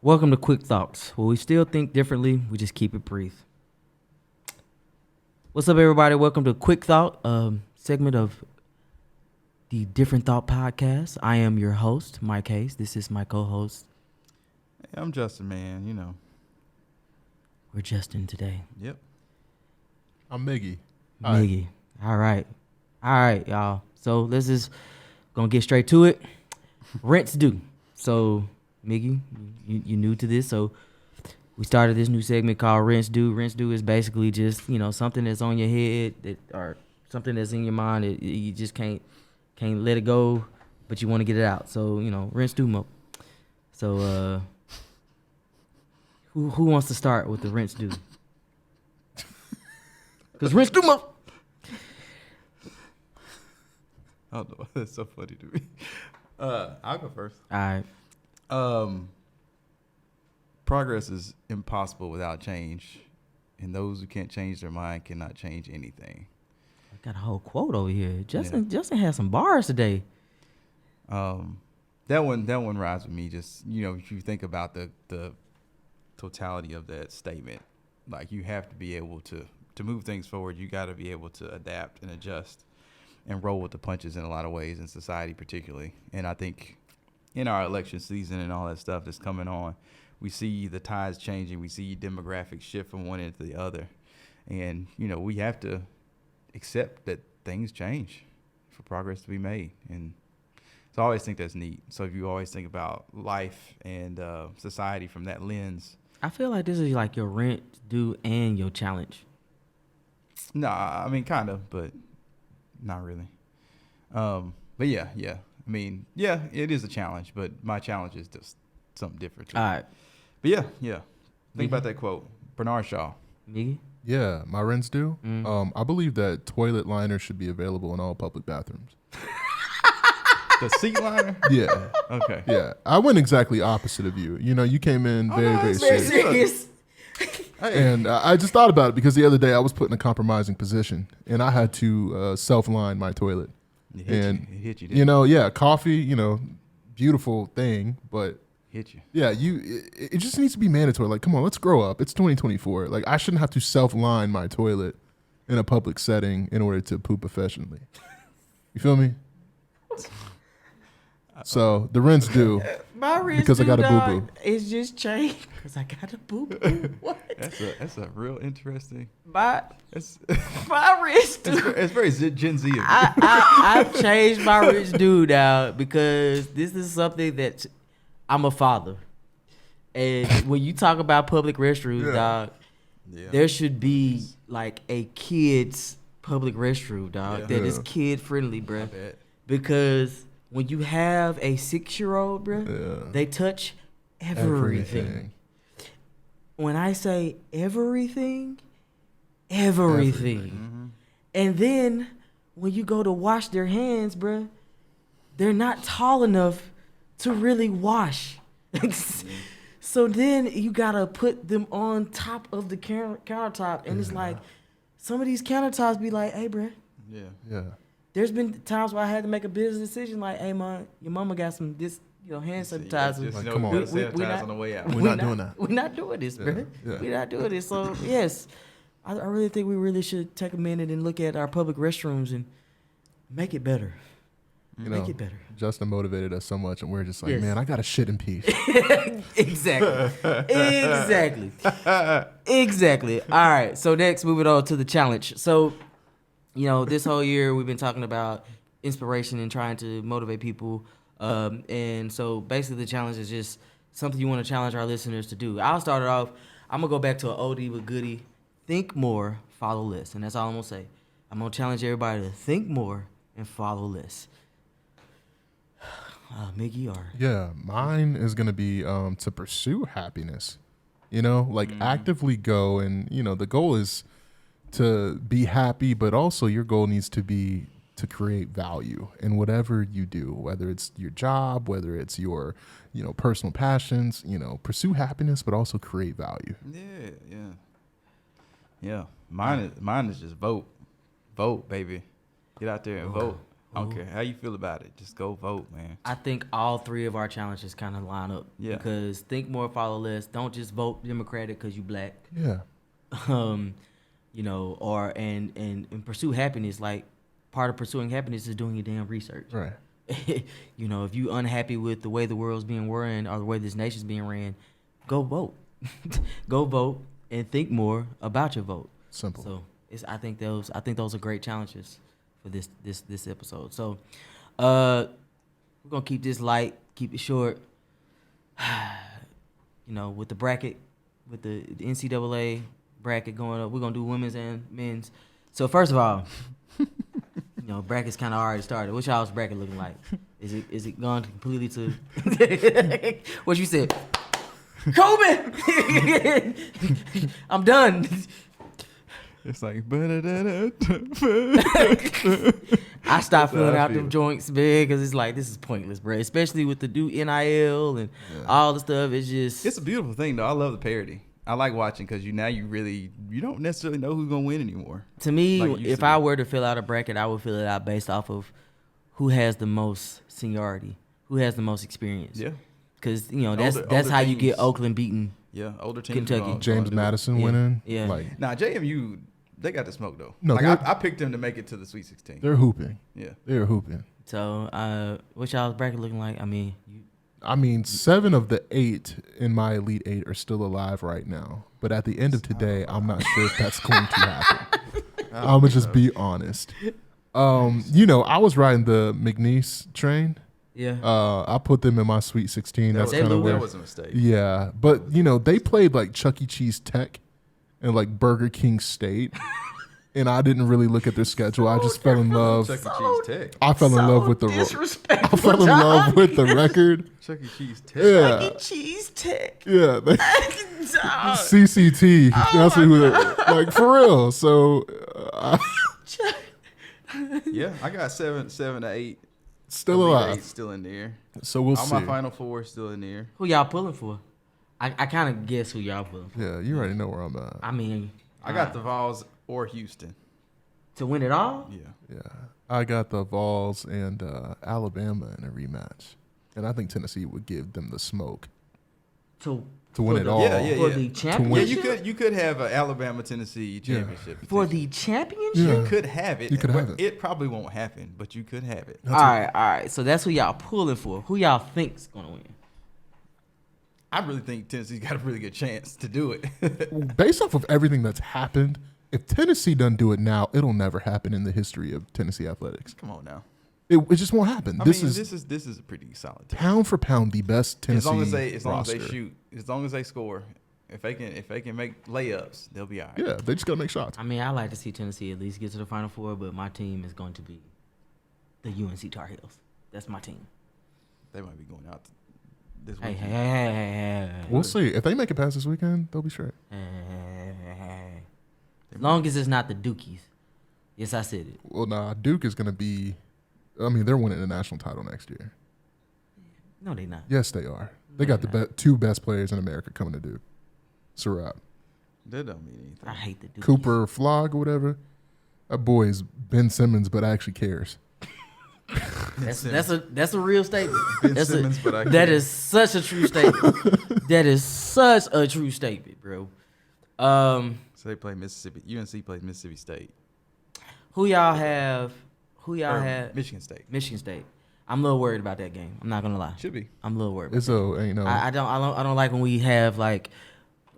Welcome to Quick Thoughts, where we still think differently, we just keep it brief. What's up, everybody? Welcome to Quick Thought, segment of the Different Thought Podcast. I am your host, Mike Hayes. This is my co-host. Hey, I'm Justin, man. You know. We're Justin today. Yep. I'm Miggy. Miggy. All right, y'all. So let's just gonna get straight to it. Rent's due. So Miggy, you new to this, so we started this new segment called Rent's Due. Rent's Due is basically just, something that's on your head or something that's in your mind that you just can't let it go, but you want to get it out. So, Rent's Due mo. So who wants to start with the Rent's Due? Because Rent's Due mo. I don't know. That's so funny to me. I'll go first. All right. Progress is impossible without change, and those who can't change their mind cannot change anything. I got a whole quote over here. Justin has some bars today. That one rides with me. Just if you think about the totality of that statement, like you have to be able to move things forward. You got to be able to adapt and adjust and roll with the punches in a lot of ways in society, particularly. And I think in our election season and all that stuff that's coming on, we see the tides changing. We see demographics shift from one end to the other. And, we have to accept that things change for progress to be made. And so I always think that's neat. So if you always think about life and society from that lens. I feel like this is like your rent due and your challenge. Nah, I mean, kind of, but not really. But yeah. I mean, yeah, it is a challenge, but my challenge is just something different. All right. But yeah. Think about that quote. Bernard Shaw. Miggy? Yeah, my rent's due. Mm. I believe that toilet liners should be available in all public bathrooms. The seat liner? Yeah. Okay. Yeah. I went exactly opposite of you. You came in very serious. And I just thought about it because the other day I was put in a compromising position and I had to self-line my toilet. It hit you, didn't it? Coffee, beautiful thing, but hit you. Yeah, it just needs to be mandatory. Like, come on, let's grow up. It's 2024. Like, I shouldn't have to self-line my toilet in a public setting in order to poop efficiently. You feel me? So the rent's due. My rent's because due, I got a dog, boo-boo. It's just changed because I got a boo-boo. What? That's a real interesting. My It's rent's due. it's very Gen Z of you. I've changed my rent's due now because this is something that I'm a father. And when you talk about public restrooms, dog, there should be like a kid's public restroom, dog, that is kid-friendly, bruh. Because when you have a 6-year-old, bruh, they touch everything. When I say everything. Mm-hmm. And then when you go to wash their hands, bruh, they're not tall enough to really wash. So then you gotta put them on top of the countertop, and it's like some of these countertops be like, "Hey, bruh." Yeah. There's been times where I had to make a business decision, like, "Hey, man, your mama got some hand sanitizer. Just come on. sanitize on the way out. We're not doing that. We're not doing this, bruh. Yeah. We're not doing this." So yes, I really think we really should take a minute and look at our public restrooms and make it better. Make it better. Justin motivated us so much, and we're just like, Yes. man, I got to shit in peace. Exactly. All right. So next, moving on to the challenge. So, this whole year we've been talking about inspiration and trying to motivate people. And so basically the challenge is just something you want to challenge our listeners to do. I'll start it off. I'm going to go back to an oldie but goodie. Think more, follow less. And that's all I'm going to say. I'm going to challenge everybody to think more and follow less. Miggy, or? Yeah, mine is going to be to pursue happiness. Actively go, and, the goal is to be happy, but also your goal needs to be to create value in whatever you do, whether it's your job, whether it's your, personal passions, pursue happiness, but also create value. Yeah. Mine is just vote, baby. Get out there and vote. I don't care how you feel about it. Just go vote, man. I think all three of our challenges kind of line up. Yeah. Because think more, follow less. Don't just vote Democratic because you black. Yeah. You know, or and pursue happiness. Like part of pursuing happiness is doing your damn research. Right. You know, if you unhappy with the way the world's being run or the way this nation's being ran, go vote. Go vote and think more about your vote. Simple. So I think those are great challenges for this episode. So we're gonna keep this light, keep it short. You know, with the bracket, with the NCAA bracket going up, we're gonna do women's and men's. So first of all, you know, bracket's kind of already started. What's y'all's bracket looking like? Is it gone completely to what you said? Kobe, I'm done. It's like, I stopped filling out them joints, man, because it's like, this is pointless, bro. Especially with the new NIL and all the stuff. It's just... It's a beautiful thing, though. I love the parody. I like watching because you don't necessarily know who's going to win anymore. To me, like if I were to fill out a bracket, I would fill it out based off of who has the most seniority, who has the most experience. Yeah. Because, you know, that's how you get Oakland beating older teams. Kentucky. James Madison winning. Yeah. Like, nah, JMU... They got the smoke though. No, like I picked them to make it to the Sweet 16. They're hooping. Yeah, they're hooping. So, what y'all's bracket looking like? I mean, 7 of the 8 in my Elite 8 are still alive right now. But at the end of today, I'm not sure if that's going to happen. I'm gonna just be honest. You know, I was riding the McNeese train. Yeah. I put them in my Sweet 16. That's kind of that was a mistake. Yeah, but you know, they played like Chuck E. Cheese Tech and like Burger King State, and I didn't really look at their schedule. I just fell in love. Chuck E. Cheese Tech. I fell in love with the I fell in love with the record. Chuck E. Cheese Tech. Yeah. Chuck E. Cheese Tech. Yeah. CCT. That's who like for real. So. Yeah, I got 7 to 8. Still alive. Still in there. So we'll see. All my Final Four still in there. Who y'all pulling for? I kind of guess who y'all pulling for. Yeah, you already know where I'm at. I mean, I got the Vols or Houston to win it all. Yeah. I got the Vols and Alabama in a rematch, and I think Tennessee would give them the smoke to win it all. For the championship. Yeah, you could have an Alabama Tennessee championship for the championship. You could have it. You could have it. It probably won't happen, but you could have it. All right. So that's who y'all pulling for. Who y'all think's gonna win? I really think Tennessee's got a really good chance to do it. Based off of everything that's happened, if Tennessee doesn't do it now, it'll never happen in the history of Tennessee athletics. Come on now. It just won't happen. This is a pretty solid team. Pound for pound, the best Tennessee. As long as they shoot, as long as they score, if they can make layups, they'll be all right. Yeah, they just gotta make shots. I mean, I like to see Tennessee at least get to the Final Four, but my team is going to be the UNC Tar Heels. That's my team. They might be going out this Hey. We'll see. If they make it past this weekend, they'll be straight. As long as it's not the Dukies. Yes, I said it. Well, nah, Duke is gonna be. I mean, they're winning the national title next year. No, they're not. Yes, they are. They got the 2 best players in America coming to Duke. Surratt. That don't mean anything. I hate the Dukies. Cooper Flog or whatever. That boy is Ben Simmons, but actually cares. That's a real statement. But that is such a true statement. That is such a true statement, bro. So they play Mississippi. UNC plays Mississippi State. Who y'all have? Michigan State. Michigan State. I'm a little worried about that game. I'm not gonna lie. Should be. I'm a little worried. I don't like when we have like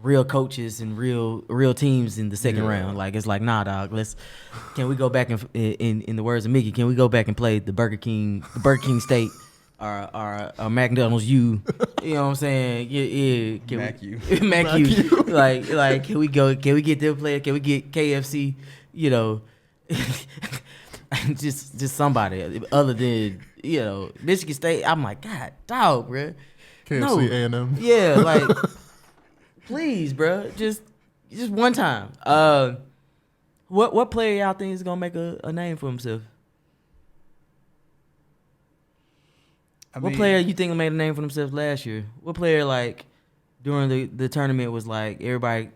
real coaches and real teams in the second round. Like it's like, nah, dog. Can we go back and in the words of Mickey? Can we go back and play the Burger King State or McDonald's U? You know what I'm saying? Yeah. Mac U. Mac U. Like can we get them playing? Can we get KFC? You know. just somebody other than Michigan State. I'm like, God, dog, bro. KFC A&M. Yeah, like, please, bro, just one time. What player y'all think is gonna make a name for himself? What player you think made a name for themselves last year? What player like during the tournament was like everybody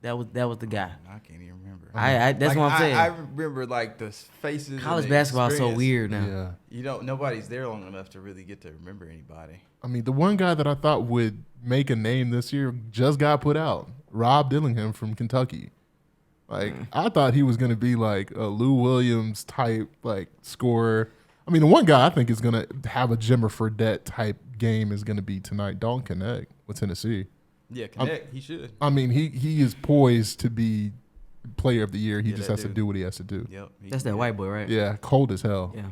That was the guy. I can't even remember. That's what I'm saying. I remember like the faces. College basketball is so weird now. Yeah. You don't. Nobody's there long enough to really get to remember anybody. I mean, the one guy that I thought would make a name this year just got put out. Rob Dillingham from Kentucky. Like, I thought he was going to be like a Lou Williams type, like, scorer. I mean, the one guy I think is going to have a Jimmer Fredette type game is going to be tonight, Dalton Knecht with Tennessee. Yeah, Knecht, he should. I mean, he is poised to be player of the year. He just has to dude. do what he has to do. Yep. That's that white boy, right? Yeah, cold as hell. Yeah.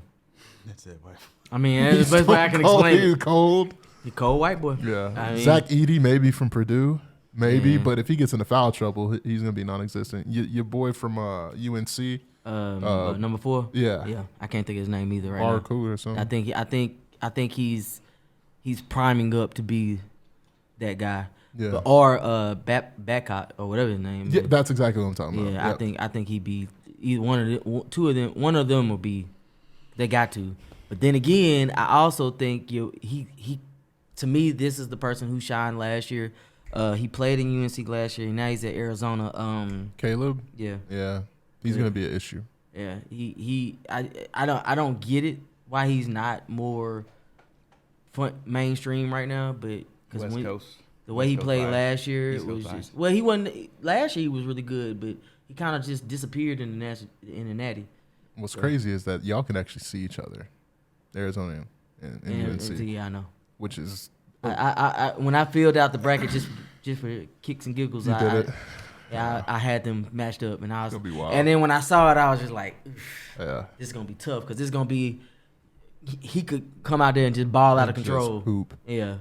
That's it, white. I mean, that's the best way I can cold. explain He's it. cold. He cold white boy. Yeah. I mean, Zach Edey maybe from Purdue. Maybe, Yeah. but if he gets into foul trouble, he's going to be non-existent. Your boy from UNC. number 4. Yeah. Yeah. I can't think of his name either right R. now. Cooler or something. I think he's priming up to be that guy. Yeah. But, or Bacot or whatever his name Yeah, is. that's exactly what I'm talking about. Yeah, Yep. I think he'd be either one of them will be. They got to. But then again, I also think he to me this is the person who shined last year. He played in UNC last year. And now he's at Arizona. Caleb. Yeah, Yeah, he's Yeah. going to be an issue. yeah. I don't get it why he's not more mainstream right now. But West Coast. the way he Coast played vibes. last year East Coast was vibes. just he wasn't last year. He was really good, but he kind of just disappeared in the natty. What's crazy is that y'all can actually see each other, Arizona and UNC, Yeah, I know. which is I when I filled out the bracket just for kicks and giggles, you did it. I had them matched up, and I was, It's gonna be wild. and then when I saw it, I was just like, Yeah, this is gonna be tough because this is gonna be he could come out there and just ball out of Just control. hoop. Yeah.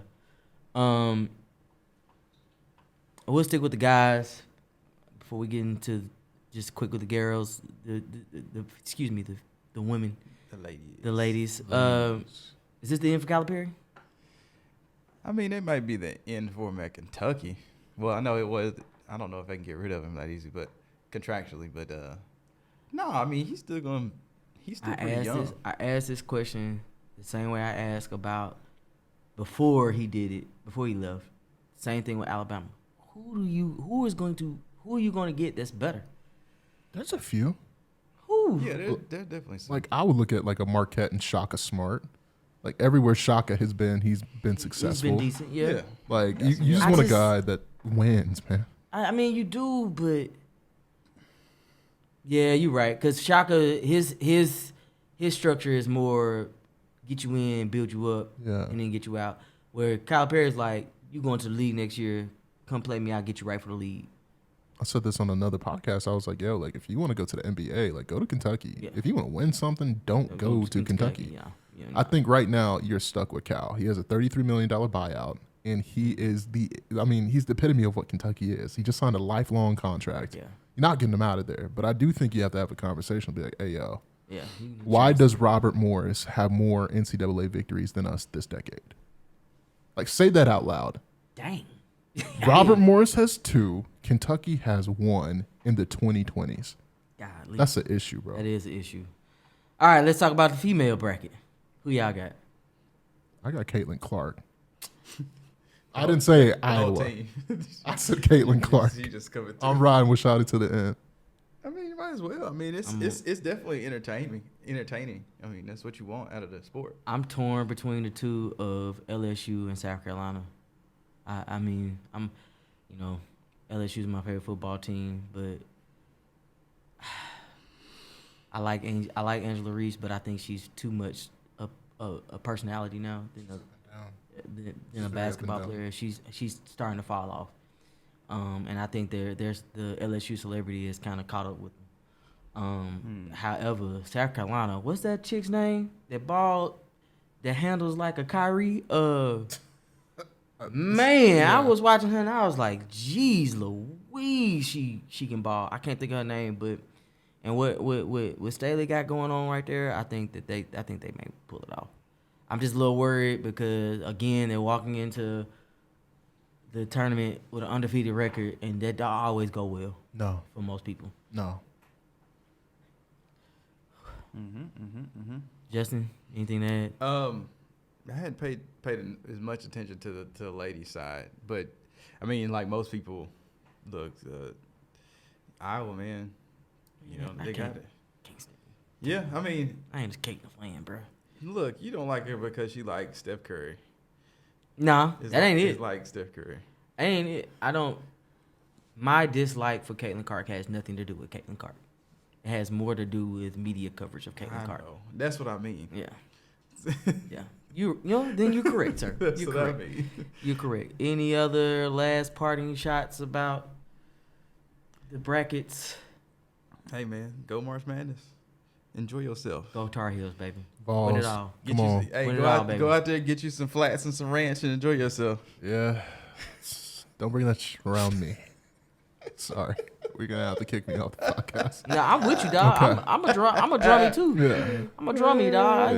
We'll stick with the guys before we get into just quick with the girls. The women, The ladies. the ladies. Is this the end for Calipari? I mean, it might be the end for him at Kentucky. Well, I know it was. I don't know if I can get rid of him that easy, but contractually. But no, I mean, he's still going. He's still pretty young. I asked this question the same way I asked about before he did it, before he left. Same thing with Alabama. Who are you going to get that's better? there's a few. Who? Yeah, they're definitely some. Like I would look at like a Marquette and Shaka Smart. Like everywhere Shaka has been, he's been successful. He's been decent, yeah. Like Yes, you yeah. just I want a just- guy that wins, man. I mean, you do, but yeah, you're right. Because Shaka, his structure is more get you in, build you up, Yeah. and then get you out. Where Calipari's like, you going to the league next year, come play me, I'll get you right for the league. I said this on another podcast. I was like, yo, like if you want to go to the NBA, like go to Kentucky. Yeah. If you want to win something, don't go to Kentucky. Yeah, I think right now you're stuck with Cal. He has a $33 million buyout, and he is he's the epitome of what Kentucky is. He just signed a lifelong contract. Yeah. You're not getting him out of there. But I do think you have to have a conversation and be like, hey, yo, Yeah. why does Robert Morris have more NCAA victories than us this decade? Like, say that out loud. Dang. Robert Morris has 2. Kentucky has 1 in the 2020s. Godly. That's an issue, bro. That is an issue. All right, let's talk about the female bracket. Who y'all got? I got Caitlin Clark. I didn't say The whole Iowa. team. I said Caitlin Clark. You just coming through. I'm riding with Shotty to the end. I mean, you might as well. I mean, it's definitely entertaining. I mean, that's what you want out of the sport. I'm torn between the two of LSU and South Carolina. I mean, LSU is my favorite football team, but I like Angela Reese, but I think she's too much a personality now than a basketball player. She's starting to fall off, and I think there's the LSU celebrity is kind of caught up with them. However, South Carolina, what's that chick's name? That ball that handles like a Kyrie. Man, I was watching her and I was like, "Geez, Louise, she can ball." I can't think of her name, but and what Staley got going on right there, I think they may pull it off. I'm just a little worried because again they're walking into the tournament with an undefeated record, and that don't always go well No, for most people. no. Justin, anything to add? I hadn't paid as much attention to the ladies' side, but I mean, like most people, look, Iowa, man. You know, I they got can't- it. can't stand it. Yeah, I mean, I ain't just Caitlin fan, bro. look, you don't like her because she likes Steph Curry. Nah, It's that like, ain't it's it. like Steph Curry. Ain't it. I don't. My dislike for Caitlin Clark has nothing to do with Caitlin Clark. It has more to do with media coverage of Caitlin I Clark. know. That's what I mean. Yeah. Yeah. You know, then you're correct, sir. That's You're what correct. I mean. You're correct. Any other last parting shots about the brackets? Hey, man, go March Madness. Enjoy yourself. Go Tar Heels, baby. Balls. Win it all. Come on. Hey, Win it go all, out, baby. go out there, get you some flats and some ranch, and enjoy yourself. Yeah. Don't bring that around me. Sorry. We're going to have to kick me off the podcast. Nah, I'm with you, dog. Okay. I'm a drummy too. Yeah. I'm a drummy, dog.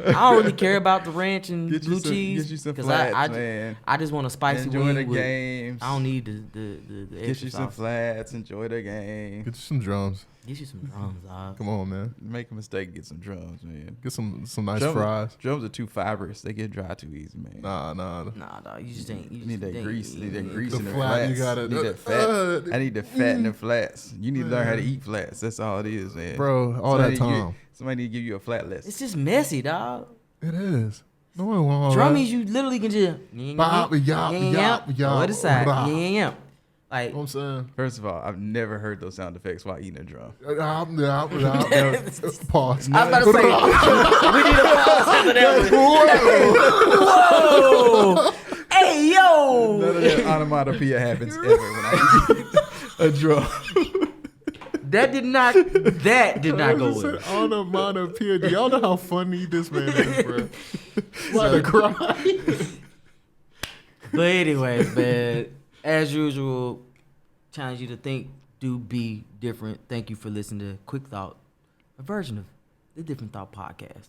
I don't really care about the ranch and Get you blue some- cheese. get you some 'cause flats, man. I just want a spicy Enjoy wing the with. games. I don't need the Get extra you some sauce. flats. Enjoy the game. Get you some drums. Get you some drums, dog. Come on, man. Make a mistake, get some drums, man. Get some nice Drums- fries. Drums are too fibrous. They get dry too easy, man. Nah. Nah, dog. You just ain't. You need that grease. You need that grease The in the flat, flats. you gotta- need that fat. I need the fat in the flats. You need to learn how to eat flats. That's all it is, man. Bro, all Somebody that need to time. somebody need to give you a flat list. It's just messy, dog. It is. No one wants Drummies, you literally can just. Bop, yop, yop, Go to the side. rah. Yeah. Like, You know what I'm saying? First of all, I've never heard those sound effects while eating a drum. Pause. I was about to say, we need a pause after that one. Whoa! Hey, yo! None of that onomatopoeia happens ever when I eat a drum. That did not go well. Onomatopoeia. Do y'all know how funny this man is, bro? About to cry. But anyways, man, as usual, challenge you to think, do, be different. Thank you for listening to Quick Thought, a version of the Different Thought podcast.